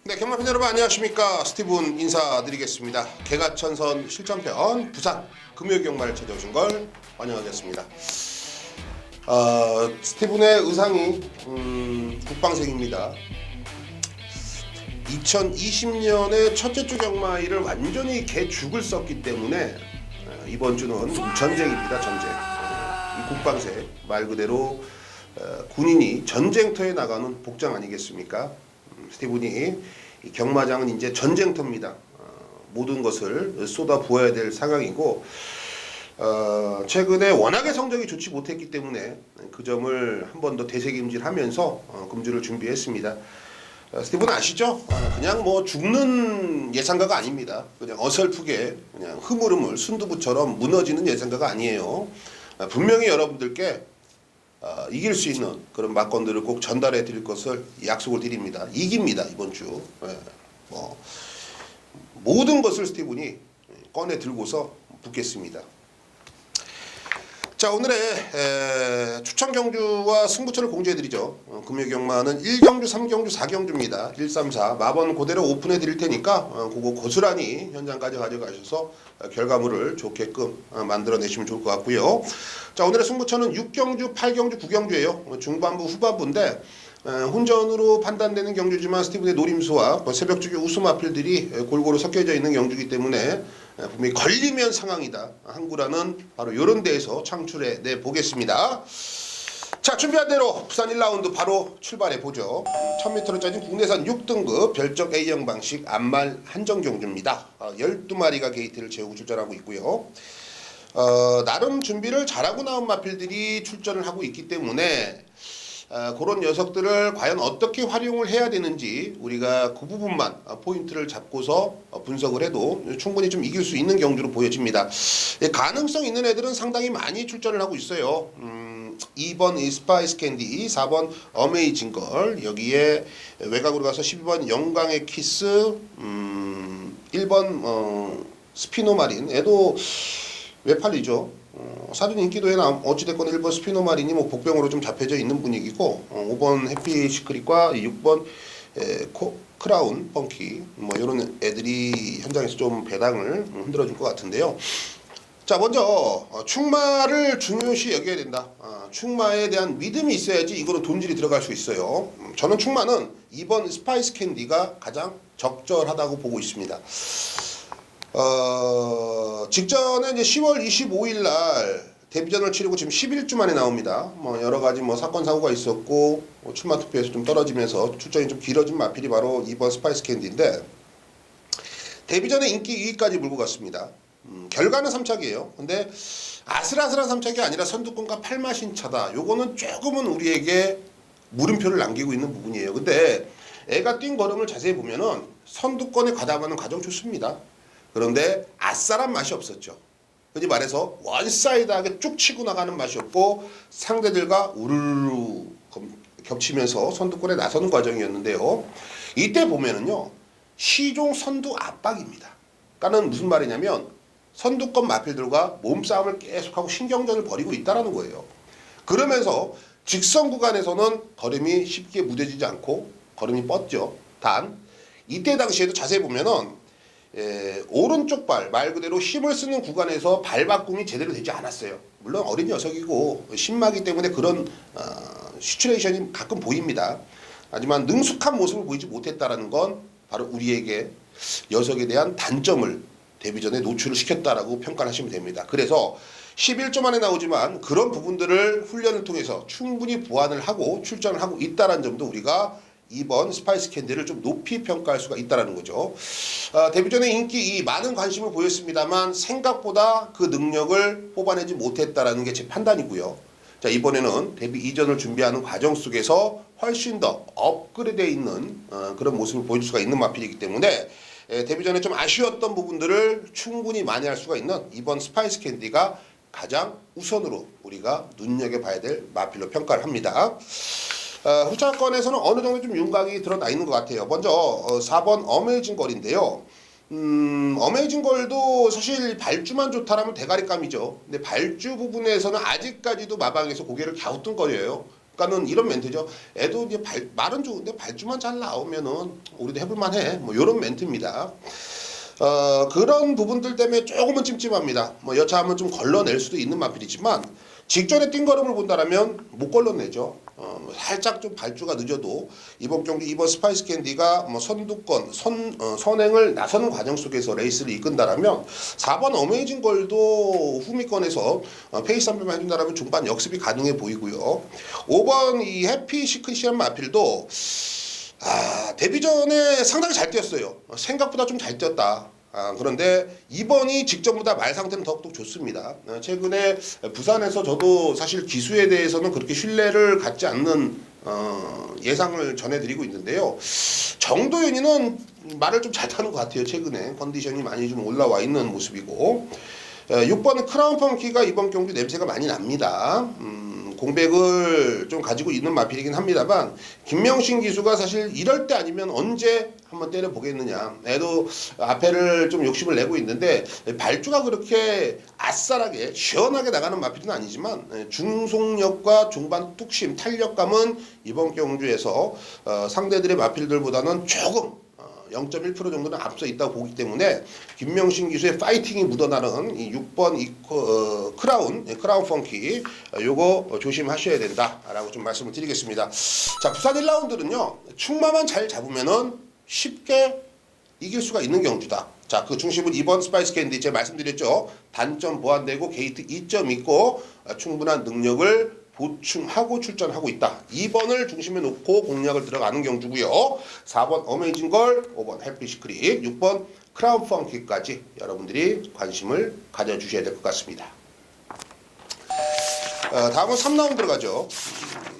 네, 경마팬 여러분 안녕하십니까. 스티븐 인사드리겠습니다. 개가천선 실전편 부산 금요경마를 찾아오신 걸 환영하겠습니다. 스티븐의 의상이 국방색입니다. 2020년에 첫째 주 경마일을 완전히 개죽을 썼기 때문에 이번 주는 전쟁입니다. 전쟁. 이 국방색 말 그대로 군인이 전쟁터에 나가는 복장 아니겠습니까? 스티븐이 이 경마장은 이제 전쟁터입니다. 모든 것을 쏟아 부어야 될 상황이고 최근에 워낙에 성적이 좋지 못했기 때문에 그 점을 한 번 더 되새김질하면서 금주를 준비했습니다. 스티븐 아시죠? 그냥 뭐 죽는 예상가가 아닙니다. 그냥 어설프게 그냥 흐물흐물 순두부처럼 무너지는 예상가가 아니에요. 분명히 여러분들께 이길 수 있는 그런 막건들을 꼭 전달해 드릴 것을 약속을 드립니다. 이깁니다 이번 주. 모든 것을 스티븐이 꺼내 들고서 붙겠습니다. 자, 오늘의 추천 경주와 승부처를 공지해 드리죠. 금요 경마는 1경주, 3경주, 4경주입니다. 1, 3, 4 마번 그대로 오픈해 드릴 테니까 그거 고스란히 현장까지 가져가셔서 결과물을 좋게끔 만들어 내시면 좋을 것 같고요. 자, 오늘의 승부처는 6경주, 8경주, 9경주예요. 중반부 후반부인데 혼전으로 판단되는 경주지만 스티븐의 노림수와 새벽주기 우수 마필들이 골고루 섞여져 있는 경주이기 때문에 분명히 걸리면 상황이다. 항구라는 바로 이런 데에서 창출해 내 보겠습니다. 자, 준비한 대로 부산 1라운드 바로 출발해 보죠. 1000m로 짜진 국내산 6등급 별적 A형 방식 암말 한정 경주입니다. 12마리가 게이트를 채우고 출전하고 있고요. 나름 준비를 잘하고 나온 마필들이 출전을 하고 있기 때문에 그런 녀석들을 과연 어떻게 활용을 해야 되는지 우리가 그 부분만 포인트를 잡고서 분석을 해도 충분히 좀 이길 수 있는 경주로 보여집니다. 가능성 있는 애들은 상당히 많이 출전을 하고 있어요. 2번 스파이스 캔디, 4번 어메이징 걸, 여기에 외곽으로 가서 12번 영광의 키스, 1번 스피노마린, 애도 왜 팔리죠? 사전 인기도에 어찌됐건 1번 스피노마린이 뭐 복병으로 좀 잡혀져 있는 분위기고 5번 해피 시크릿과 6번 크라운 펑키 뭐 이런 애들이 현장에서 좀 배당을 흔들어 줄 것 같은데요. 자, 먼저 충마를 중요시 여겨야 된다. 충마에 대한 믿음이 있어야지 이거는 돈질이 들어갈 수 있어요. 저는 충마는 2번 스파이스 캔디가 가장 적절하다고 보고 있습니다. 직전에 이제 10월 25일 날 데뷔전을 치르고 지금 11주 만에 나옵니다. 뭐 여러 가지 뭐 사건 사고가 있었고 출마 투표에서 좀 떨어지면서 출전이 좀 길어진 마필이 바로 2번 스파이스 캔디인데 데뷔전에 인기 2위까지 물고 갔습니다. 결과는 3착이에요. 근데 아슬아슬한 3착이 아니라 선두권과 8마신 차다. 요거는 조금은 우리에게 물음표를 남기고 있는 부분이에요. 근데 애가 뛴 걸음을 자세히 보면은 선두권에 가담하는 과정 좋습니다. 그런데 아싸란 맛이 없었죠. 흔히 말해서 원사이드하게 쭉 치고 나가는 맛이 없고 상대들과 우르르 겹치면서 선두권에 나서는 과정이었는데요. 이때 보면은요, 시종 선두 압박입니다. 그러니까는 무슨 말이냐면 선두권 마필들과 몸싸움을 계속하고 신경전을 벌이고 있다는 거예요. 그러면서 직선 구간에서는 걸음이 쉽게 무뎌지지 않고 걸음이 뻗죠. 단 이때 당시에도 자세히 보면은 오른쪽 말 그대로 힘을 쓰는 구간에서 발바꿈이 제대로 되지 않았어요. 물론 어린 녀석이고 신마기 때문에 그런 시츄에이션이 가끔 보입니다. 하지만 능숙한 모습을 보이지 못했다는 건 바로 우리에게 녀석에 대한 단점을 데뷔전에 노출을 시켰다라고 평가를 하시면 됩니다. 그래서 11조 만에 나오지만 그런 부분들을 훈련을 통해서 충분히 보완을 하고 출전을 하고 있다는 점도 우리가 2번 스파이스 캔디를 좀 높이 평가할 수가 있다는 거죠. 데뷔전에 인기 많은 관심을 보였습니다만 생각보다 그 능력을 뽑아내지 못했다라는 게 제 판단이고요. 자, 이번에는 데뷔 이전을 준비하는 과정 속에서 훨씬 더 업그레이드되어 있는 그런 모습을 보여줄 수가 있는 마필이기 때문에 데뷔전에 좀 아쉬웠던 부분들을 충분히 만회할 수가 있는 2번 스파이스 캔디가 가장 우선으로 우리가 눈여겨봐야 될 마필로 평가를 합니다. 후차권에서는 어느 정도 좀 윤곽이 드러나 있는 것 같아요. 먼저 4번 어메이징 걸인데요. 어메이징 걸도 사실 발주만 좋다라면 대가리감이죠. 근데 발주 부분에서는 아직까지도 마방에서 고개를 갸우뚱거려요. 그러니까는 이런 멘트죠. 애도 이제 말은 좋은데 발주만 잘 나오면은 우리도 해볼만해. 뭐 이런 멘트입니다. 그런 부분들 때문에 조금은 찜찜합니다. 뭐 여차하면 좀 걸러낼 수도 있는 마필이지만 직전에 뛴 걸음을 본다라면 못 걸러내죠. 살짝 좀 발주가 늦어도 이번 경기 이번 스파이스 캔디가 뭐 선두권 선행을 나서는 과정 속에서 레이스를 이끈다라면 4번 어메이징 걸도 후미권에서 페이스 한 번만 해준다라면 중반 역습이 가능해 보이고요. 5번 이 해피 시크시안 마필도 데뷔 전에 상당히 잘 뛰었어요. 생각보다 좀 잘 뛰었다. 그런데 이번이 직전보다 말 상태는 더욱더 좋습니다. 최근에 부산에서 저도 사실 기수에 대해서는 그렇게 신뢰를 갖지 않는 예상을 전해드리고 있는데요. 정도윤이는 말을 좀 잘 타는 것 같아요. 최근에 컨디션이 많이 좀 올라와 있는 모습이고 6번은 크라운 펑키가 이번 경기 냄새가 많이 납니다. 공백을 좀 가지고 있는 마필이긴 합니다만 김명신 기수가 사실 이럴 때 아니면 언제 한번 때려보겠느냐. 애도 앞에를 좀 욕심을 내고 있는데 발주가 그렇게 아싸하게 시원하게 나가는 마필은 아니지만 중속력과 중반 뚝심 탄력감은 이번 경주에서 상대들의 마필들보다는 조금 0.1% 정도는 앞서 있다고 보기 때문에 김명신 기수의 파이팅이 묻어나는 이 6번 크라운 펑키 요거 조심하셔야 된다라고 좀 말씀을 드리겠습니다. 자, 부산 1라운드는요. 충마만 잘 잡으면은 쉽게 이길 수가 있는 경주다. 자, 그 중심은 2번 스파이스 캔디 제가 말씀드렸죠. 단점 보완되고 게이트 2점 있고 충분한 능력을 보충하고 출전하고 있다. 2번을 중심에 놓고 공략을 들어가는 경주고요. 4번 어메이징 걸, 5번 해피 시크릿, 6번 크라운 펑키까지 여러분들이 관심을 가져주셔야 될 것 같습니다. 다음은 3라운드 들어가죠.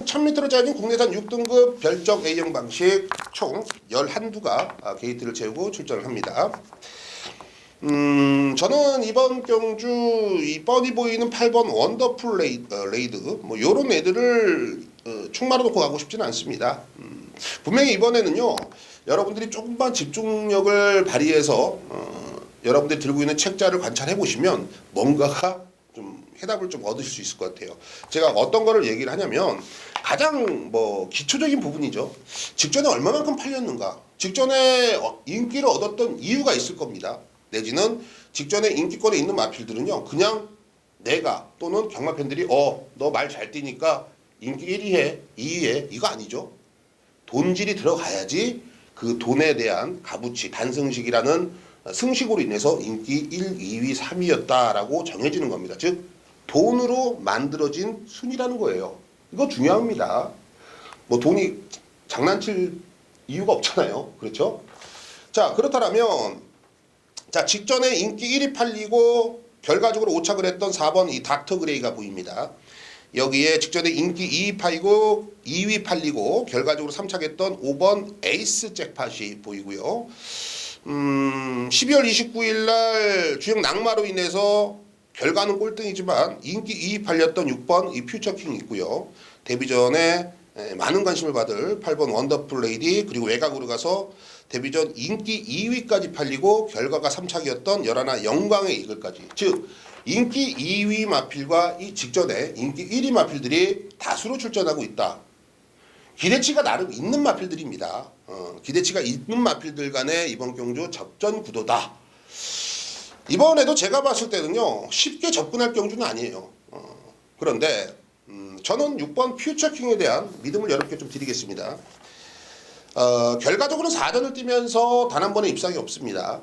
1000m로 짜진 국내산 6등급 별적 A형 방식 총 11두가 게이트를 채우고 출전을 합니다. 저는 이번 경주 이 뻔히 보이는 8번 원더풀 레이드 뭐 요런 애들을 충마로 놓고 가고 싶지는 않습니다. 분명히 이번에는요 여러분들이 조금만 집중력을 발휘해서 여러분들이 들고 있는 책자를 관찰해 보시면 뭔가가 좀 해답을 좀 얻으실 수 있을 것 같아요. 제가 어떤 거를 얘기를 하냐면 가장 뭐 기초적인 부분이죠. 직전에 얼마만큼 팔렸는가, 직전에 인기를 얻었던 이유가 있을 겁니다. 내지는 직전에 인기권에 있는 마필들은요 그냥 내가 또는 경마 팬들이 너 말 잘 뛰니까 인기 1위해 2위해 이거 아니죠. 돈질이 들어가야지 그 돈에 대한 값어치 단승식이라는 승식으로 인해서 인기 1, 2위, 3위였다라고 정해지는 겁니다. 즉 돈으로 만들어진 순위라는 거예요. 이거 중요합니다. 뭐 돈이 장난칠 이유가 없잖아요. 그렇죠? 자, 그렇다면 자, 직전에 인기 1위 팔리고 결과적으로 오착을 했던 4번 이 닥터 그레이가 보입니다. 여기에 직전에 인기 2위 팔리고 2위 팔리고 결과적으로 3착했던 5번 에이스 잭팟이 보이고요. 12월 29일 날 주행 낙마로 인해서 결과는 꼴등이지만 인기 2위 팔렸던 6번 이 퓨처킹이 있고요. 데뷔 전에 많은 관심을 받을 8번 원더풀 레이디, 그리고 외곽으로 가서 데뷔 전 인기 2위까지 팔리고 결과가 3착이었던 11화 영광의 이글까지. 즉 인기 2위 마필과 이 직전에 인기 1위 마필들이 다수로 출전하고 있다. 기대치가 나름 있는 마필들입니다. 기대치가 있는 마필들 간의 이번 경주 접전 구도다. 이번에도 제가 봤을 때는요 쉽게 접근할 경주는 아니에요. 그런데 저는 6번 퓨처킹에 대한 믿음을 여러분께 좀 드리겠습니다. 결과적으로는 4전을 뛰면서 단 한 번의 입상이 없습니다.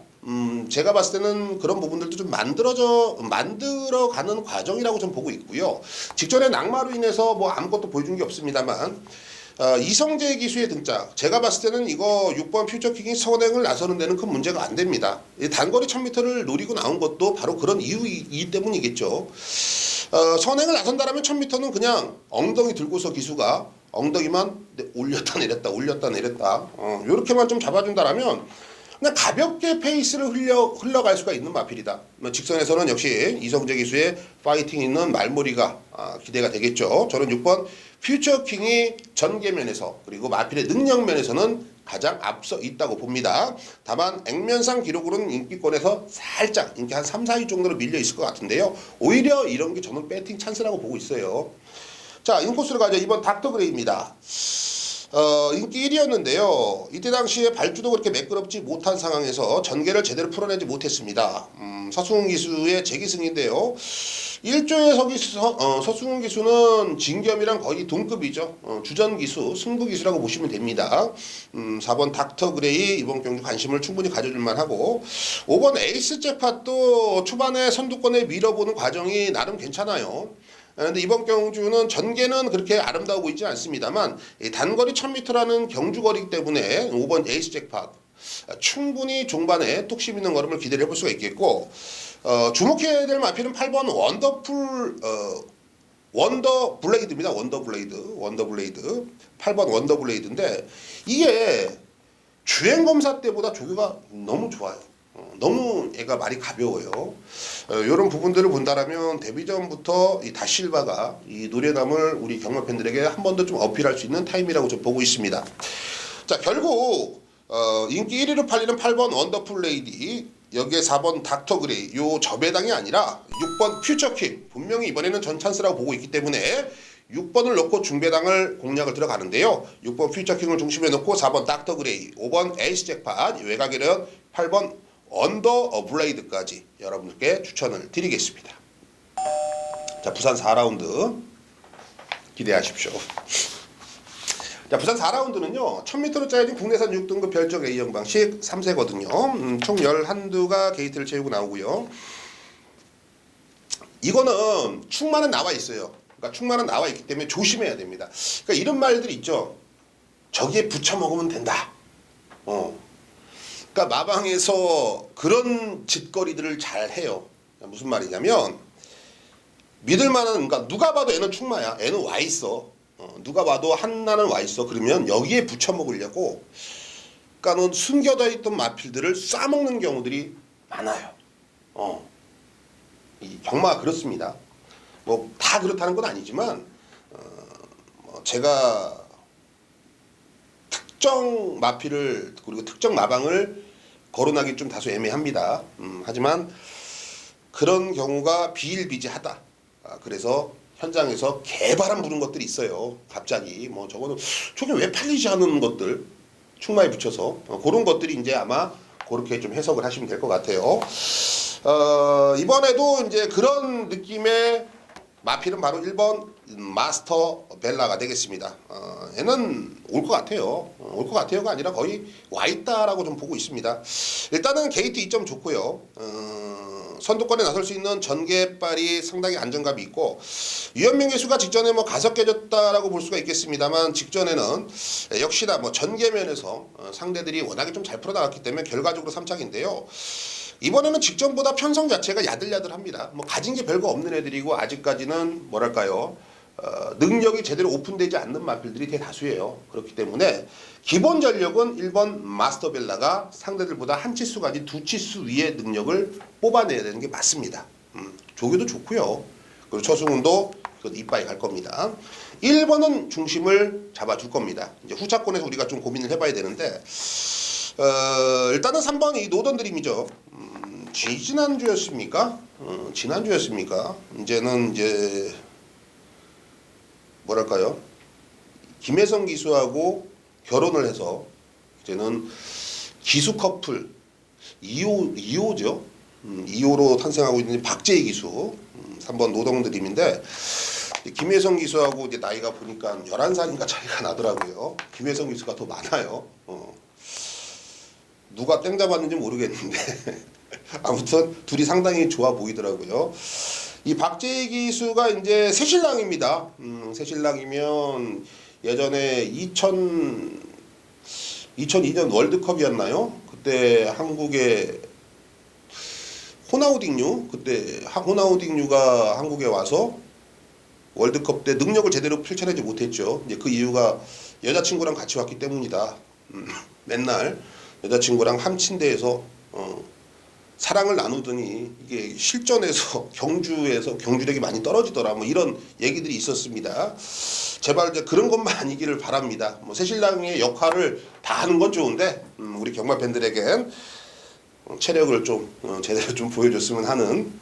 제가 봤을 때는 그런 부분들도 좀 만들어가는 과정이라고 좀 보고 있고요. 직전에 낙마로 인해서 뭐 아무것도 보여준 게 없습니다만 이성재 기수의 등장, 제가 봤을 때는 이거 6번 퓨처킹이 선행을 나서는 데는 큰 문제가 안 됩니다. 단거리 1000m를 노리고 나온 것도 바로 그런 이유이기 때문이겠죠. 선행을 나선다라면 1000m는 그냥 엉덩이 들고서 기수가 엉덩이만 올렸다 내렸다 올렸다 내렸다 요렇게만 좀 잡아준다라면 그냥 가볍게 페이스를 흘러갈 수가 있는 마필이다. 직선에서는 역시 이성재 기수의 파이팅 있는 말머리가 기대가 되겠죠. 저는 6번 퓨처킹이 전개면에서 그리고 마필의 능력면에서는 가장 앞서 있다고 봅니다. 다만 액면상 기록으로는 인기권에서 살짝 인기 한 3, 4위 정도로 밀려 있을 것 같은데요. 오히려 이런 게 저는 배팅 찬스라고 보고 있어요. 자, 인코스로 가죠. 이번 닥터 그레이입니다. 인기 1위였는데요. 이때 당시에 발주도 그렇게 매끄럽지 못한 상황에서 전개를 제대로 풀어내지 못했습니다. 서승훈 기수의 재기승인데요. 1조의 서승훈 기수는 진겸이랑 거의 동급이죠. 주전 기수, 승부 기수라고 보시면 됩니다. 4번 닥터 그레이 이번 경주 관심을 충분히 가져줄 만하고 5번 에이스 잭팟도 초반에 선두권에 밀어보는 과정이 나름 괜찮아요. 그런데 이번 경주는 전개는 그렇게 아름다워 보이지 않습니다만 단거리 1000m라는 경주거리이기 때문에 5번 에이스 잭팟 충분히 종반에 뚝심 있는 걸음을 기대를 해볼 수가 있겠고 주목해야 될 마필은 8번 원더블레이드입니다. 원더블레이드 8번 원더블레이드인데 이게 주행검사 때보다 조교가 너무 좋아요. 너무 애가 말이 가벼워요. 이런 부분들을 본다라면 데뷔 전부터 이 다실바가 이 노래감을 우리 경마 팬들에게 한 번 더 좀 어필할 수 있는 타임이라고 좀 보고 있습니다. 자, 결국 인기 1위로 팔리는 8번 원더풀 레이디, 여기에 4번 닥터 그레이, 요 저배당이 아니라 6번 퓨처킹, 분명히 이번에는 전 찬스라고 보고 있기 때문에 6번을 넣고 중배당을 공략을 들어가는데요. 6번 퓨처킹을 중심에 놓고 4번 닥터 그레이, 5번 에이스 잭팟, 외곽에는 8번 언더 블레이드까지 여러분들께 추천을 드리겠습니다. 자, 부산 4라운드 기대하십시오. 자, 부산 4라운드는요 1000m로 짜여진 국내산 6등급 별적 A형 방식 3세거든요. 총 11두가 게이트를 채우고 나오고요. 이거는 충만은 나와 있어요. 그러니까 충만은 나와 있기 때문에 조심해야 됩니다. 그러니까 이런 말들이 있죠. 저기에 붙여 먹으면 된다. 그러니까 마방에서 그런 짓거리들을 잘 해요. 무슨 말이냐면 믿을만한, 그러니까 누가 봐도 애는 충마야. 애는 와 있어. 누가 봐도 한나는 와 있어. 그러면 여기에 붙여 먹으려고, 그러니까는 숨겨져 있던 마필들을 싸먹는 경우들이 많아요. 이 경마가 그렇습니다. 뭐 다 그렇다는 건 아니지만 제가 특정 마필을 그리고 특정 마방을 거론하기 좀 다소 애매합니다. 하지만 그런 경우가 비일비재하다. 그래서 현장에서 개바람 부는 것들이 있어요. 갑자기 뭐 저거는 저게 왜 팔리지 않은 것들 충마에 붙여서 그런 것들이 이제 아마 그렇게 좀 해석을 하시면 될 것 같아요. 이번에도 이제 그런 느낌의 마필은 바로 1번 마스터 벨라가 되겠습니다. 얘는 올 것 같아요. 올 것 같아요가 아니라 거의 와있다라고 좀 보고 있습니다. 일단은 게이트 2점 좋고요. 선두권에 나설 수 있는 전개빨이 상당히 안정감이 있고, 유현민 기수가 직전에 뭐 가석해졌다라고 볼 수가 있겠습니다만 직전에는 역시나 뭐 전개면에서 상대들이 워낙에 좀 잘 풀어나갔기 때문에 결과적으로 3착인데요. 이번에는 직전보다 편성 자체가 야들야들합니다. 뭐 가진 게 별거 없는 애들이고 아직까지는 뭐랄까요, 능력이 제대로 오픈되지 않는 마필들이 대다수예요. 그렇기 때문에 기본 전력은 1번 마스터벨라가 상대들보다 한 치수 가지 두 치수 위의 능력을 뽑아내야 되는 게 맞습니다. 조교도 좋고요. 그리고 처승훈도 이빠이 갈 겁니다. 1번은 중심을 잡아줄 겁니다. 이제 후차권에서 우리가 좀 고민을 해봐야 되는데, 일단은 3번 이 노던 드림이죠. 지난주였습니까? 지난주였습니까? 이제는 이제 뭐랄까요? 김혜성 기수하고 결혼을 해서 이제는 기수 커플 2호죠. 2호로 탄생하고 있는 박재희 기수, 3번 노동 드림인데, 김혜성 기수하고 이제 나이가 보니까 11살인가 차이가 나더라고요. 김혜성 기수가 더 많아요. 누가 땡 잡았는지 모르겠는데 아무튼 둘이 상당히 좋아 보이더라고요. 이 박재희 기수가 이제 새신랑입니다. 새신랑이면 예전에 2002년 월드컵이었나요? 그때 한국의 호나우딩유, 그때 호나우딩유가 한국에 와서 월드컵 때 능력을 제대로 펼쳐내지 못했죠. 이제 그 이유가 여자친구랑 같이 왔기 때문이다. 맨날 여자친구랑 한 침대에서 사랑을 나누더니 이게 실전에서 경주력이 많이 떨어지더라, 뭐 이런 얘기들이 있었습니다. 제발 이제 그런 것만 아니기를 바랍니다. 뭐 새신랑의 역할을 다 하는 건 좋은데 우리 경마 팬들에겐 체력을 좀 제대로 좀 보여줬으면 하는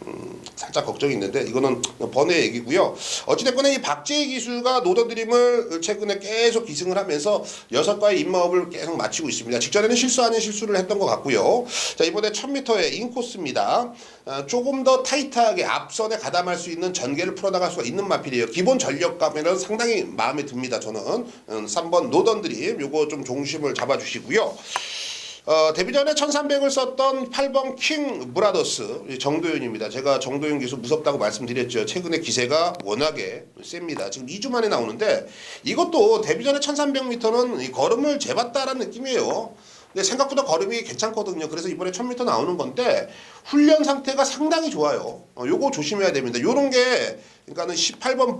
살짝 걱정이 있는데 이거는 번외 얘기고요. 어찌됐거나 이 박재희 기수가 노던드림을 최근에 계속 기승을 하면서 6과의 입마업을 계속 마치고 있습니다. 직전에는 실수 아닌 실수를 했던 것 같고요. 자, 이번에 1000m의 인코스입니다. 조금 더 타이트하게 앞선에 가담할 수 있는 전개를 풀어나갈 수가 있는 마필이에요. 기본 전력감에는 상당히 마음에 듭니다. 저는 3번 노던드림 요거 좀 중심을 잡아주시고요. 데뷔전에 1300을 썼던 8번 킹 브라더스 정도윤입니다. 제가 정도윤 기수 무섭다고 말씀드렸죠. 최근에 기세가 워낙에 셉니다. 지금 2주 만에 나오는데 이것도 데뷔전에 1300m는 걸음을 재봤다라는 느낌이에요. 근데 생각보다 걸음이 괜찮거든요. 그래서 이번에 1000m 나오는 건데 훈련 상태가 상당히 좋아요. 요거 조심해야 됩니다. 요런 게 그러니까는 18번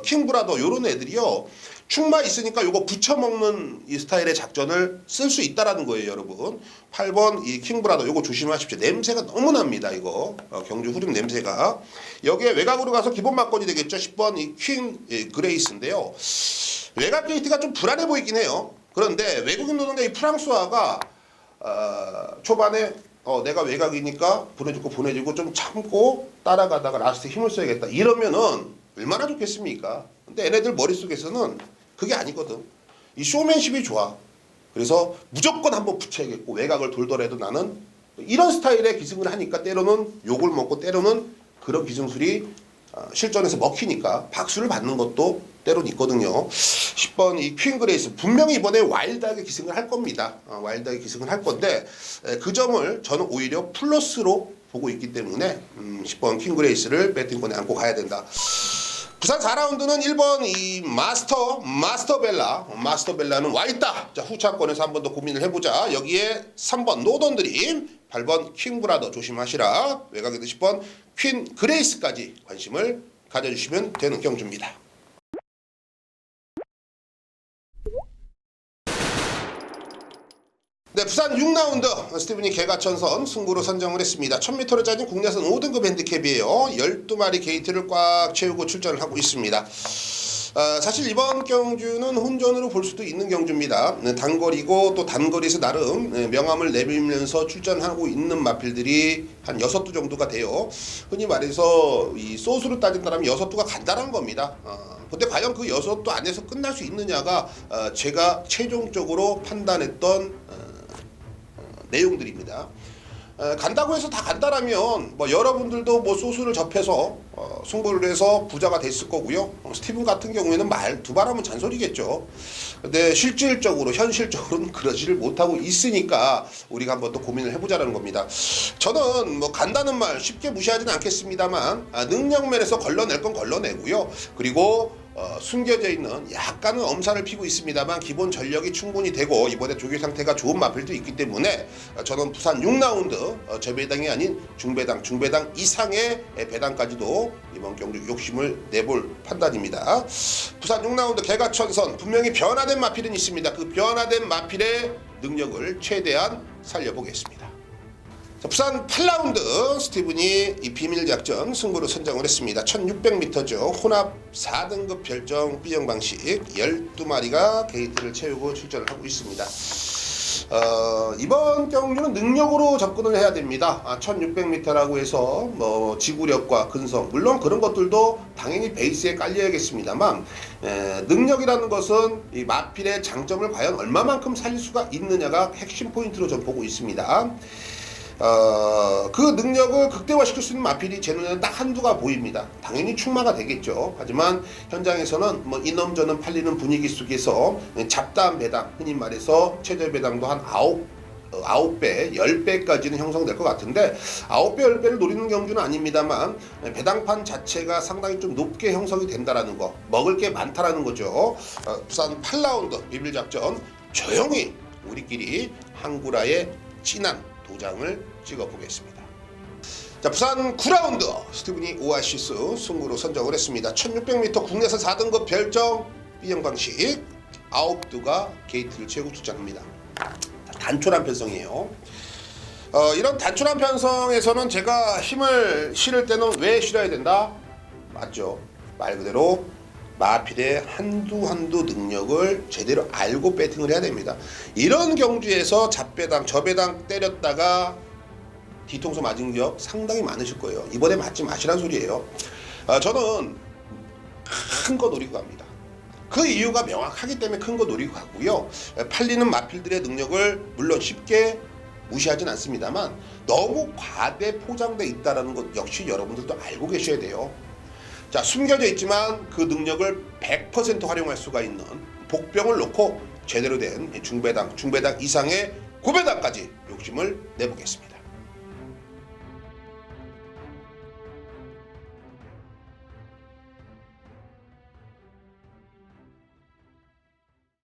킹 브라더 요런 애들이요. 충마 있으니까 요거 붙여먹는 이 스타일의 작전을 쓸 수 있다라는 거예요, 여러분. 8번 이 킹브라더 요거 조심하십시오. 냄새가 너무 납니다, 이거. 경주 후림 냄새가. 여기에 외곽으로 가서 기본 막건이 되겠죠. 10번 이 퀸 그레이스인데요. 외곽 게이트가 좀 불안해 보이긴 해요. 그런데 외국인 노동자 이 프랑스화가 초반에 내가 외곽이니까 보내주고 좀 참고 따라가다가 라스트에 힘을 써야겠다. 이러면은 얼마나 좋겠습니까? 근데 얘네들 머릿속에서는 그게 아니거든. 이 쇼맨십이 좋아. 그래서 무조건 한번 붙여야겠고 외곽을 돌더라도 나는 이런 스타일의 기승을 하니까 때로는 욕을 먹고 때로는 그런 기승술이 실전에서 먹히니까 박수를 받는 것도 때로는 있거든요. 10번 이 퀸 그레이스 분명히 이번에 와일드하게 기승을 할 겁니다. 와일드하게 기승을 할 건데 그 점을 저는 오히려 플러스로 보고 있기 때문에 10번 퀸 그레이스를 배팅권에 안고 가야 된다. 부산 4라운드는 1번 이 마스터벨라는 와있다. 자, 후차권에서 한 번 더 고민을 해보자. 여기에 3번 노던드림, 8번 킹브라더 조심하시라. 외곽에도 10번 퀸 그레이스까지 관심을 가져주시면 되는 경주입니다. 네, 부산 6라운드 스티븐이 개가천선 승부로 선정을 했습니다. 1000m를 짜진 국내선 5등급 핸디캡이에요. 12마리 게이트를 꽉 채우고 출전을 하고 있습니다. 사실 이번 경주는 혼전으로 볼 수도 있는 경주입니다. 단거리고 또 단거리에서 나름 명함을 내밀면서 출전하고 있는 마필들이 한 6두 정도가 돼요. 흔히 말해서 이 소수로 따진다면 6두가 간단한 겁니다. 근데 과연 그 6두 안에서 끝날 수 있느냐가 제가 최종적으로 판단했던 내용들입니다. 간다고 해서 다 간다라면 뭐 여러분들도 뭐 소수를 접해서 승부를 해서 부자가 됐을 거고요. 스티븐 같은 경우에는 말 두 말 하면 잔소리겠죠. 근데 실질적으로 현실적으로는 그러지를 못하고 있으니까 우리가 한번 또 고민을 해보자는 겁니다. 저는 뭐 간다는 말 쉽게 무시하지는 않겠습니다만 능력면에서 걸러낼 건 걸러내고요. 그리고 숨겨져 있는 약간은 엄살을 피고 있습니다만 기본 전력이 충분히 되고 이번에 조기 상태가 좋은 마필도 있기 때문에 저는 부산 6라운드 저배당이 아닌 중배당 이상의 배당까지도 이번 경주 욕심을 내볼 판단입니다. 부산 6라운드 개가천선 분명히 변화된 마필은 있습니다. 그 변화된 마필의 능력을 최대한 살려보겠습니다. 부산 8라운드 스티븐이 이 비밀작전 승부로 선정을 했습니다. 1600m죠. 혼합 4등급 별정 B형 방식 12마리가 게이트를 채우고 출전을 하고 있습니다. 이번 경주는 능력으로 접근을 해야 됩니다. 1600m라고 해서 뭐 지구력과 근성 물론 그런 것들도 당연히 베이스에 깔려야겠습니다만 능력이라는 것은 이 마필의 장점을 과연 얼마만큼 살릴 수가 있느냐가 핵심 포인트로 전 보고 있습니다. 그 능력을 극대화시킬 수 있는 마필이 제 눈에는 딱 한두가 보입니다. 당연히 충마가 되겠죠. 하지만 현장에서는 뭐 이놈저놈 팔리는 분위기 속에서 잡다한 배당, 흔히 말해서 최저 배당도 한 9배, 10배까지는 형성될 것 같은데 9배, 10배를 노리는 경주는 아닙니다만 배당판 자체가 상당히 좀 높게 형성이 된다라는 거, 먹을 게 많다라는 거죠. 부산 8라운드 비밀작전 조용히 우리끼리 한구라의 진한 도장을 찍어보겠습니다. 자, 부산 9라운드 스티븐이 오아시스 승부로 선정을 했습니다. 1600m 국내선 4등급 별정 B형 방식 9두가 게이트를 채우고 출전합니다. 단촐한 편성이에요. 이런 단촐한 편성에서는 제가 힘을 실을 때는 왜 실어야 된다? 맞죠. 말 그대로 마필의 한두 능력을 제대로 알고 배팅을 해야 됩니다. 이런 경주에서 잡배당 저배당 때렸다가 뒤통수 맞은 적 상당히 많으실 거예요. 이번에 맞지 마시란 소리예요. 저는 큰 거 노리고 갑니다. 그 이유가 명확하기 때문에 큰 거 노리고 가고요. 팔리는 마필들의 능력을 물론 쉽게 무시하진 않습니다만 너무 과대 포장돼 있다는 것 역시 여러분들도 알고 계셔야 돼요. 자, 숨겨져 있지만 그 능력을 100% 활용할 수가 있는 복병을 놓고 제대로 된 중배당 이상의 구배당까지 욕심을 내보겠습니다.